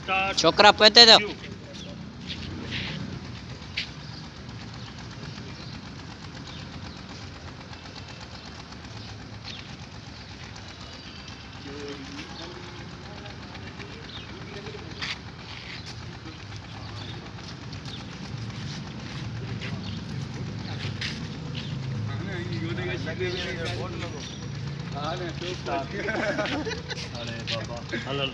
छोकरा पहुंचे तो अरे बाबा हलल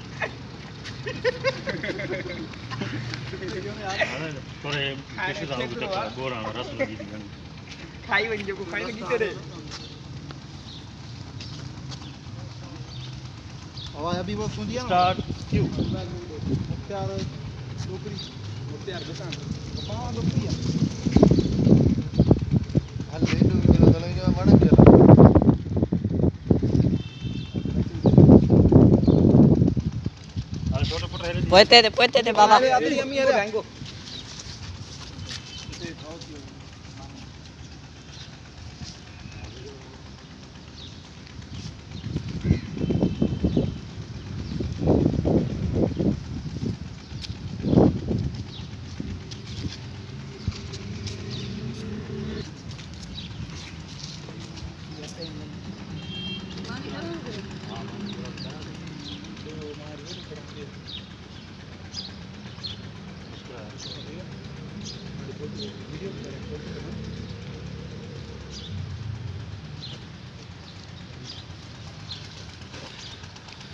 थोड़े कैसे दाओ के चक्कर गोरा रस लगी थी खाई वही जो खाई लगी तेरे आवाज अभी वो सुन दिया ना स्टार्ट क्यू मुख्तार नौकरी मुख्तार दुकान कहाँ नौकरी है हाल ले लो कि चलो चलो जो मड़क गया अरे छोटे पुट है पहुंचे थे बाबा अभी अम्मी अरे बैंगो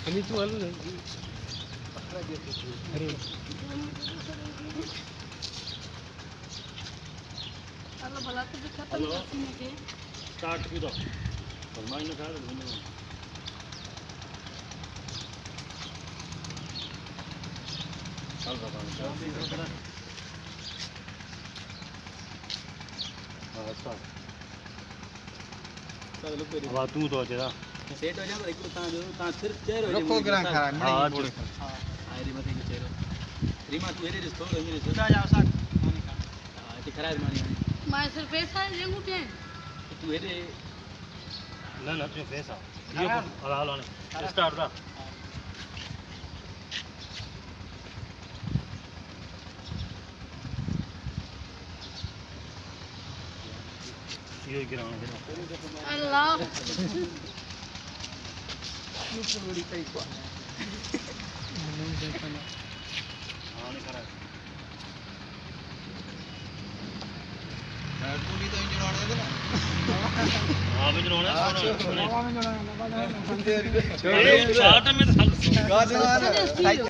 अभी तू हल अरे हेलो भला तो खत्म हेलो। करने के स्टार्ट क्यू दो फरमाई ना खा ले चल बाबा चल हां स्टार्ट चलो कोई अब तू तो तेरा सेट हो जाए एक ता जो ता सिर्फ चेहरो रखो ग्रां खा हां नहीं हां आरी मथे के चेहरो रीमा तू एरे रिस्तो मेरे सुधा जाओ साथ माने का हां ते खराब मानी मैं सिर्फ पैसा लेंगू के तू एरे ना ना तू पैसा ये हाल हाल आने स्टार्ट दा ये गिराना है अल्लाह बड़ी कई को हां नहीं करा पूरी तो इंजन आने दे ना हां भी जनाना हवा में जोड़ा ना छोटे शॉट में तो गाजर